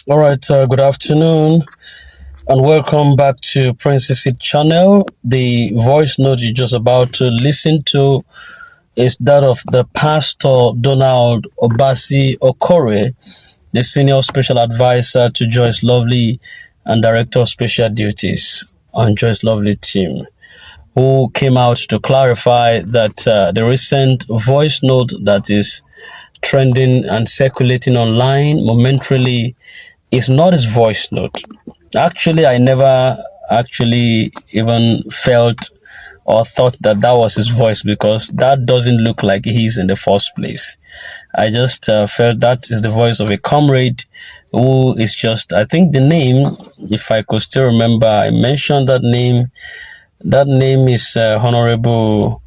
All right, good afternoon and welcome back to Princess Seed channel. The voice note you're just about to listen to is that of the Pastor Donald Obasi Okore, the Senior Special Advisor to Joyce Lovely and Director of Special Duties on Joyce Lovely team, who came out to clarify that the recent voice note that is trending and circulating online momentarily is not his voice note. Actually, I never actually even felt or thought that that was his voice because that doesn't look like he's in the first place. I just felt that is the voice of a comrade who is just, I think the name, if I could still remember, I mentioned that name. That name is Honorable,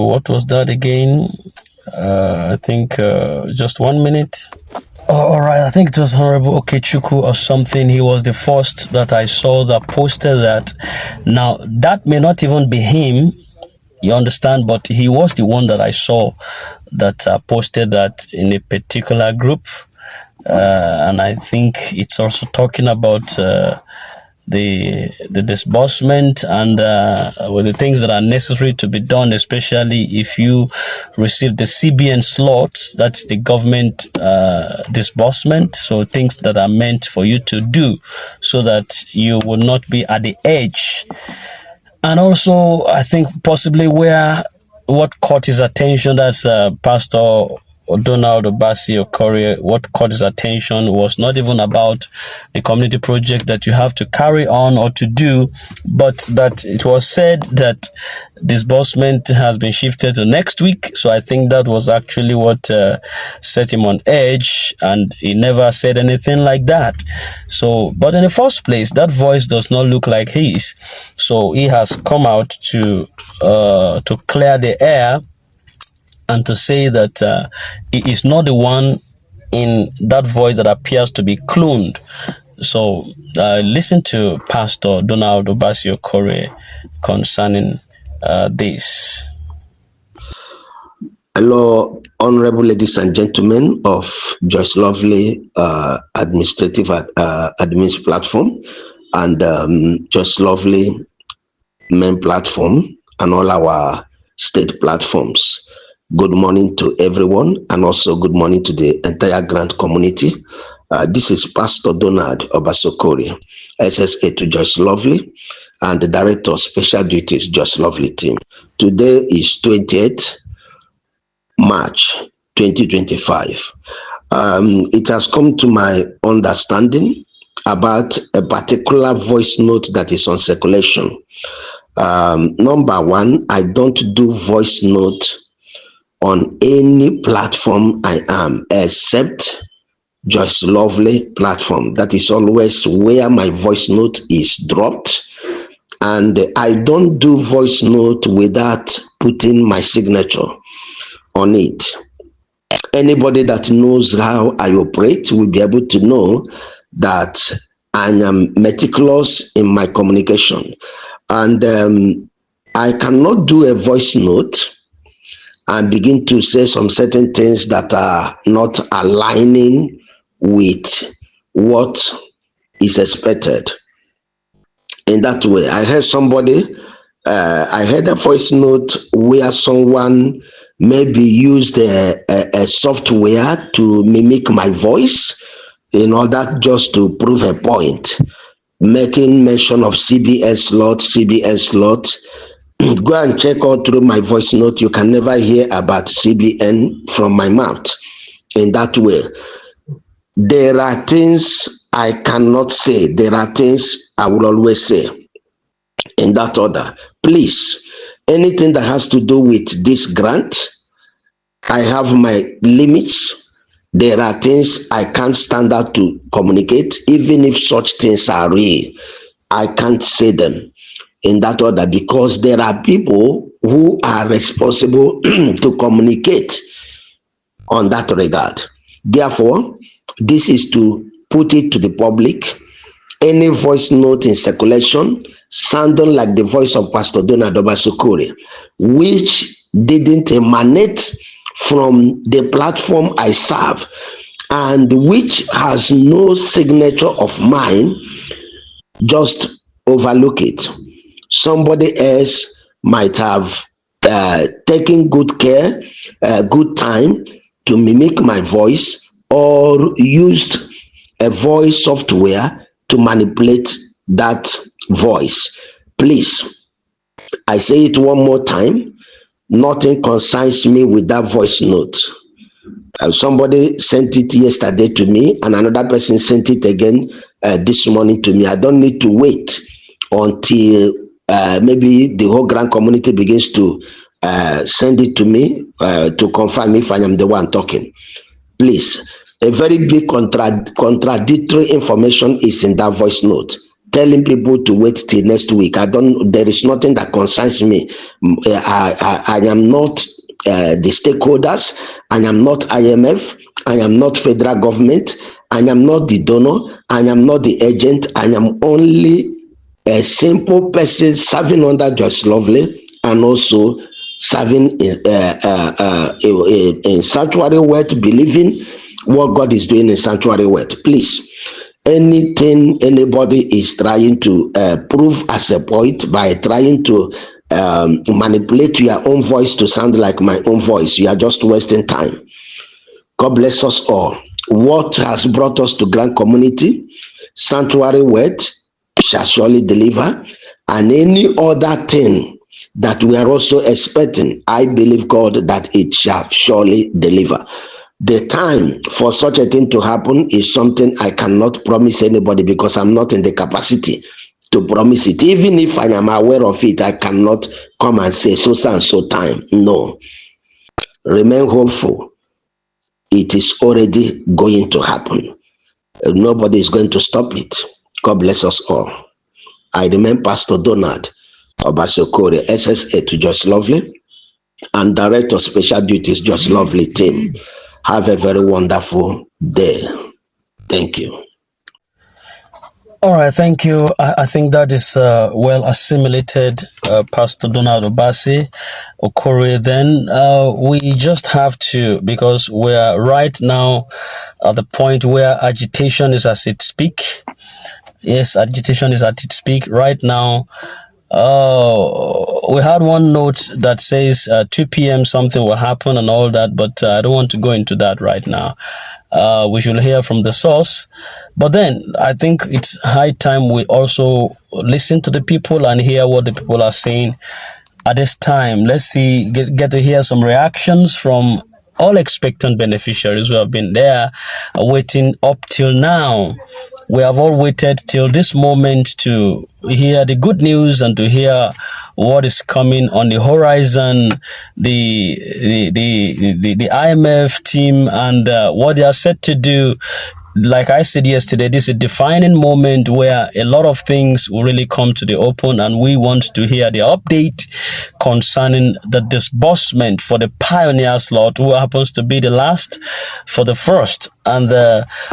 what was that again? I think just 1 minute. All right, I think it was Honorable Okechukwu or something. He was the first that I saw that posted that. Now, that may not even be him, you understand, but he was the one that I saw that posted that in a particular group. And I think it's also talking about the disbursement and with the things that are necessary to be done, especially if you receive the CBN slots, that's the government disbursement. So things that are meant for you to do so that you will not be at the edge. And also, I think possibly where what caught his attention, that's Pastor Donald Obasi Okore, what caught his attention was not even about the community project that you have to carry on or to do, but that it was said that disbursement has been shifted to next week. So I think that was actually what set him on edge, and he never said anything like that. So, but in the first place, that voice does not look like his. So he has come out to clear the air and to say that he is not the one in that voice that appears to be cloned. So listen to Pastor Donald Obasi Okore concerning this. Hello, honorable ladies and gentlemen of Joyce Lovely Administrative Admins platform and Joyce Lovely main platform and all our state platforms. Good morning to everyone, and also good morning to the entire grant community. This is Pastor Donald Obasokori, SSA to Joyce Lovely, and the Director of Special Duties, Joyce Lovely team. Today is 28th March 2025. It has come to my understanding about a particular voice note that is on circulation. Number one, I don't do voice note on any platform I am except Joyce Lovely platform. That is always where my voice note is dropped. And I don't do voice note without putting my signature on it. Anybody that knows how I operate will be able to know that I am meticulous in my communication. And I cannot do a voice note and begin to say some certain things that are not aligning with what is expected. In that way, I heard I heard a voice note where someone maybe used a software to mimic my voice in order just to prove a point, making mention of CBN slot. Go and check out through my voice note. You can never hear about CBN from my mouth. In that way, there are things I cannot say. There are things I will always say. In that order, please, anything that has to do with this grant, I have my limits. There are things I can't stand out to communicate, even if such things are real. I can't say them in that order because there are people who are responsible to communicate on that regard. Therefore, this is to put it to the public. Any voice note in circulation sounding like the voice of Pastor Donald Obasokore, which didn't emanate from the platform I serve and which has no signature of mine, just overlook it. Somebody else might have taken good care, good time to mimic my voice, or used a voice software to manipulate that voice. Please, I say it one more time. Nothing concerns me with that voice note. Somebody sent it yesterday to me, and another person sent it again this morning to me. I don't need to wait until maybe the whole grand community begins to send it to me to confirm if I am the one talking. Please, a very big contradictory information is in that voice note, telling people to wait till next week. There is nothing that concerns me. I am not the stakeholders. I am not IMF. I am not federal government. I am not the donor. I am not the agent. I am only a simple person serving under Just Lovely, and also serving in sanctuary word, believing what God is doing in sanctuary word. Please, anything anybody is trying to prove as a point by trying to manipulate your own voice to sound like my own voice, you are just wasting time. God bless us all. What has brought us to Grand Community, sanctuary word shall surely deliver, and any other thing that we are also expecting, I believe God that it shall surely deliver. The time for such a thing to happen is something I cannot promise anybody, because I'm not in the capacity to promise it. Even if I am aware of it, I cannot come and say so and so time. No. Remain hopeful. It is already going to happen. Nobody is going to stop it. God bless us all. I remain Pastor Donald Okore, SSA to Just Lovely, and Director Special Duties Just Lovely team. Have a very wonderful day. Thank you. All right, thank you. I think that is well assimilated, Pastor Donald Obasi Okore. Then we just have to, because we are right now at the point where agitation is as it speak. Yes, agitation is at its peak right now. We had one note that says 2 p.m. something will happen and all that, but I don't want to go into that right now. We should hear from the source. But then I think it's high time we also listen to the people and hear what the people are saying at this time. Let's see, get to hear some reactions from all expectant beneficiaries who have been there waiting up till now. We have all waited till this moment to hear the good news and to hear what is coming on the horizon, the IMF team and what they are set to do. Like I said yesterday, this is a defining moment where a lot of things will really come to the open, and we want to hear the update concerning the disbursement for the pioneer slot, who happens to be the last for the first. And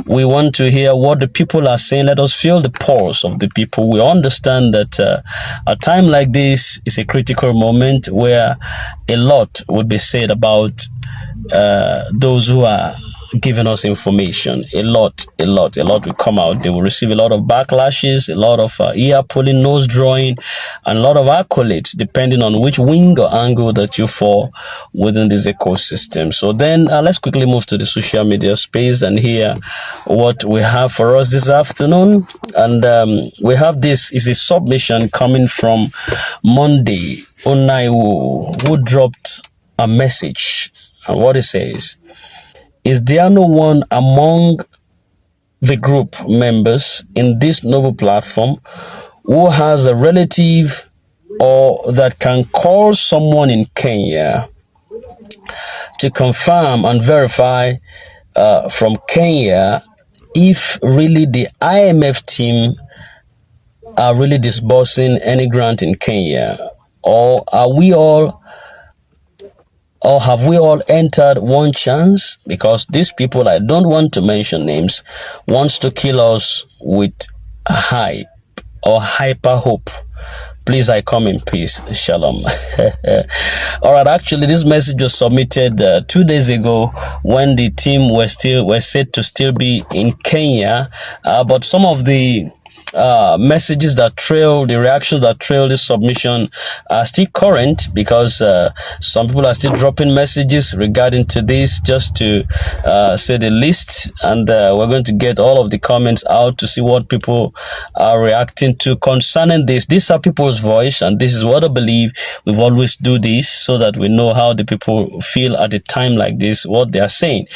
we want to hear what the people are saying. Let us feel the pulse of the people. We understand that a time like this is a critical moment where a lot would be said about those who are giving us information. A lot will come out. They will receive a lot of backlashes, a lot of ear pulling, nose drawing, and a lot of accolades, depending on which wing or angle that you fall within this ecosystem. So then let's quickly move to the social media space and hear what we have for us this afternoon. And we have this is a submission coming from Monday Onaiwu, who dropped a message. And what it says: is there no one among the group members in this noble platform who has a relative or that can call someone in Kenya to confirm and verify from Kenya if really the IMF team are really disbursing any grant in Kenya? Or have we all entered one chance? Because these people, I don't want to mention names, wants to kill us with hype or hyper hope Please, I come in peace. Shalom. All right. Actually, this message was submitted 2 days ago when the team were said to still be in Kenya, but some of the messages that trail, the reactions that trail this submission are still current, because some people are still dropping messages regarding to this, just to say the least. And we're going to get all of the comments out to see what people are reacting to concerning this. These are people's voice, and this is what I believe. We've always do this so that we know how the people feel at a time like this, what they are saying.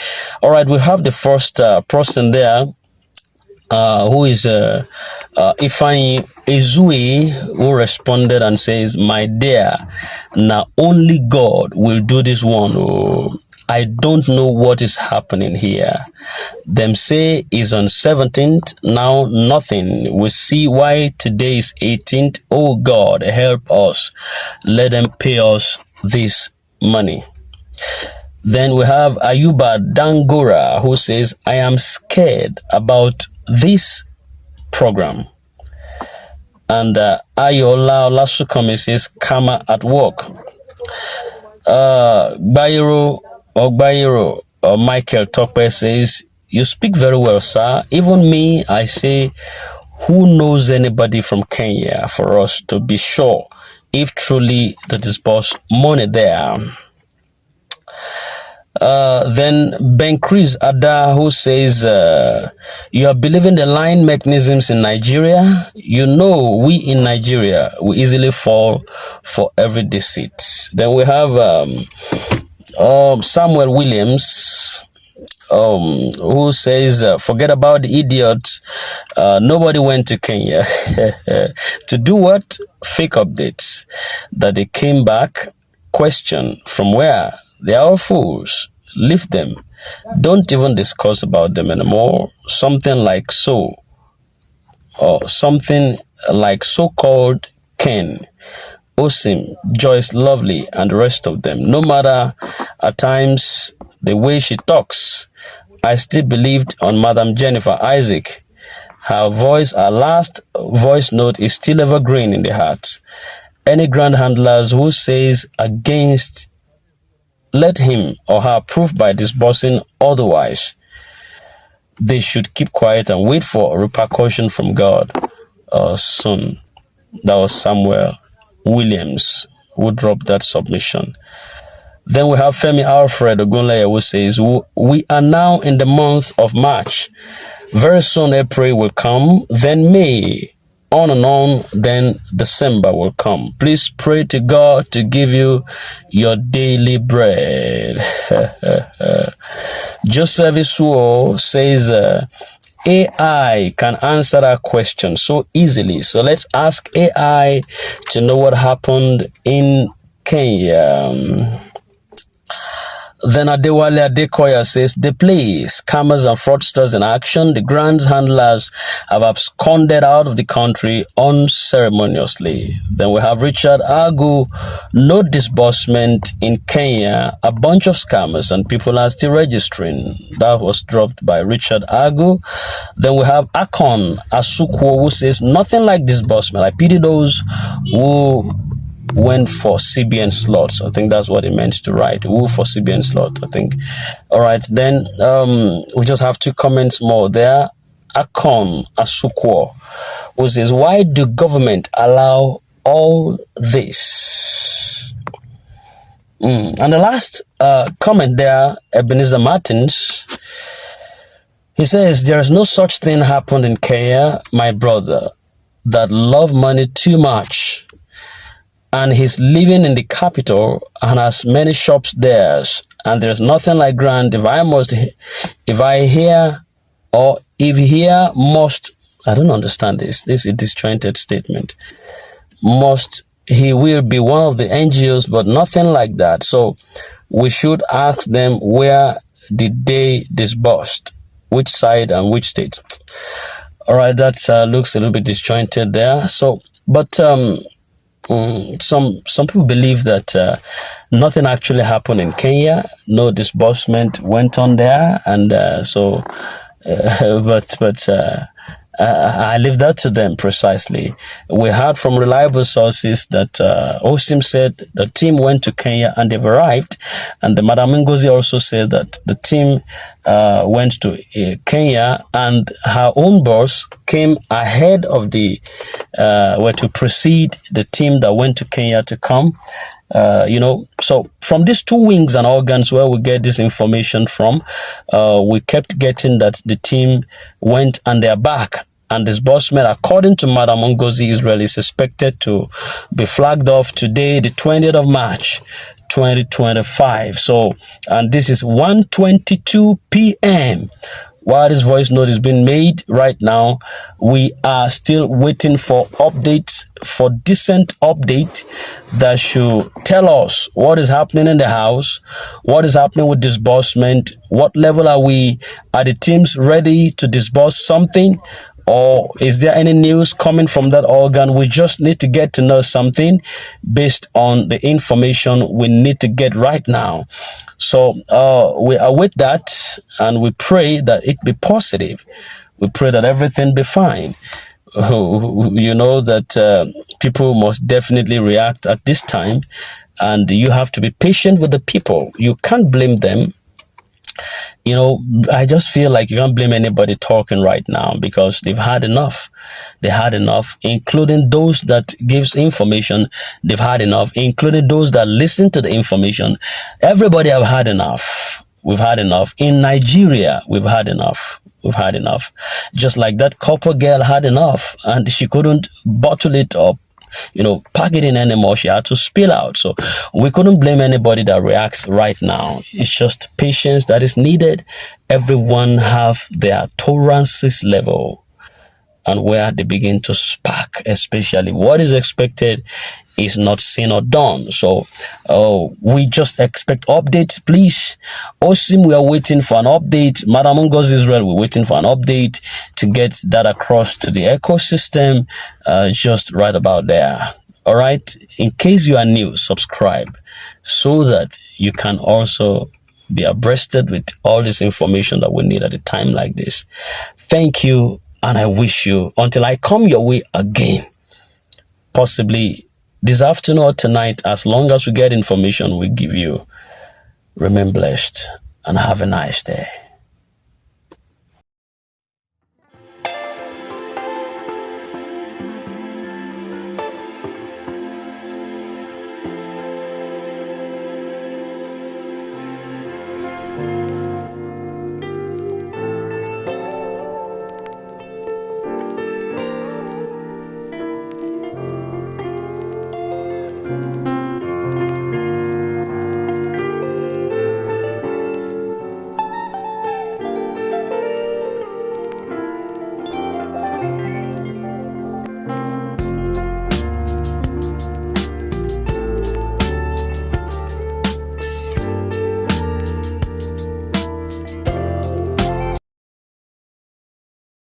All right, we have the first person there, who is Ifeanyi Ezue, who responded and says, "My dear, now only God will do this one. Oh, I don't know what is happening here. Them say is on 17th, now nothing. We see why today is 18th. Oh God, help us. Let them pay us this money." Then we have Ayuba Dangora, who says, "I am scared about this program." And Ayola Olasukami says, "Karma at work." Bayero Michael Tokpe says, "You speak very well, sir. Even me, I say, who knows anybody from Kenya for us to be sure if truly the disbursed money there." Then Ben Chris Ada, who says, "You are believing the line mechanisms in Nigeria. You know, we in Nigeria, we easily fall for every deceit." Then we have Samuel Williams, who says, "Forget about the idiots. Nobody went to Kenya to do what? Fake updates. That they came back. Question, from where? They are all fools. Leave them. Don't even discuss about them anymore. Something like so-called Ken, Osim, Joyce Lovely, and the rest of them. No matter at times the way she talks, I still believed on Madam Jennifer Isaac. Her last voice note is still evergreen in the heart. Any grand handlers who says against, let him or her prove by disbursing otherwise. They should keep quiet and wait for repercussion from God soon." That was Samuel Williams who dropped that submission. Then we have Femi Alfred Ogunleye, who says, "We are now in the month of March. Very soon April will come, then May, on and on, then December will come. Please pray to God to give you your daily bread." Joseph Isuo says, "AI can answer that question so easily. So let's ask AI to know what happened in Kenya." Then Adewale Adekoya says, "The place, scammers and fraudsters in action. The grand handlers have absconded out of the country unceremoniously." Then we have Richard Agu, "No disbursement in Kenya. A bunch of scammers and people are still registering." That was dropped by Richard Agu. Then we have Akon Asukwo, who says, "Nothing like disbursement. I pity those who went for CBN slots." I think that's what he meant to write. Who for CBN slot, I think. All right, then we just have 2 comments more there. Akon Asukwo, who says, "Why do government allow all this?" And the last comment there, Ebenezer Martins, he says, "There is no such thing happened in Kenya, my brother, that love money too much. And he's living in the capital and has many shops there, and there's nothing like grand. If he must, I don't understand this is a disjointed statement. Must, he will be one of the NGOs, but nothing like that. So we should ask them, where did they disbursed? Which side and which state?" All right, that looks a little bit disjointed there. So, but some people believe that nothing actually happened in Kenya. No disbursement went on there, and but I leave that to them precisely. We heard from reliable sources that Osim said the team went to Kenya and they've arrived, and the Madam Ngozi also said that the team went to Kenya and her own boss came ahead of the were to precede the team that went to Kenya to come. So from these two wings and organs where we get this information from, we kept getting that the team went and they're back. And disbursement, according to Madam Ngozi Israel, is expected to be flagged off today, the 20th of March, 2025. So, and this is 1:22 p.m. While this voice note is being made right now, we are still waiting for updates, for decent update that should tell us what is happening in the house, what is happening with disbursement, what level are we, are the teams ready to disburse something, or is there any news coming from that organ? We just need to get to know something based on the information we need to get right now. So we await that and we pray that it be positive. We pray that everything be fine. You know that people must definitely react at this time, and you have to be patient with the people. You can't blame them. I just feel like you can't blame anybody talking right now because they've had enough. They had enough, including those that gives information. They've had enough, including those that listen to the information. Everybody have had enough. We've had enough. In Nigeria, we've had enough. We've had enough. Just like that copper girl had enough and she couldn't bottle it up, pack it in anymore. She had to spill out. So we couldn't blame anybody that reacts right now. It's just patience that is needed. Everyone have their tolerances level and where they begin to spark, especially what is expected is not seen or done. So we just expect updates, please. Osim, we are waiting for an update. Madam Ngozi Israel, we're waiting for an update to get that across to the ecosystem, just right about there. All right. In case you are new, subscribe so that you can also be abreasted with all this information that we need at a time like this. Thank you. And I wish you, until I come your way again, possibly this afternoon or tonight, as long as we get information we give you, remain blessed and have a nice day.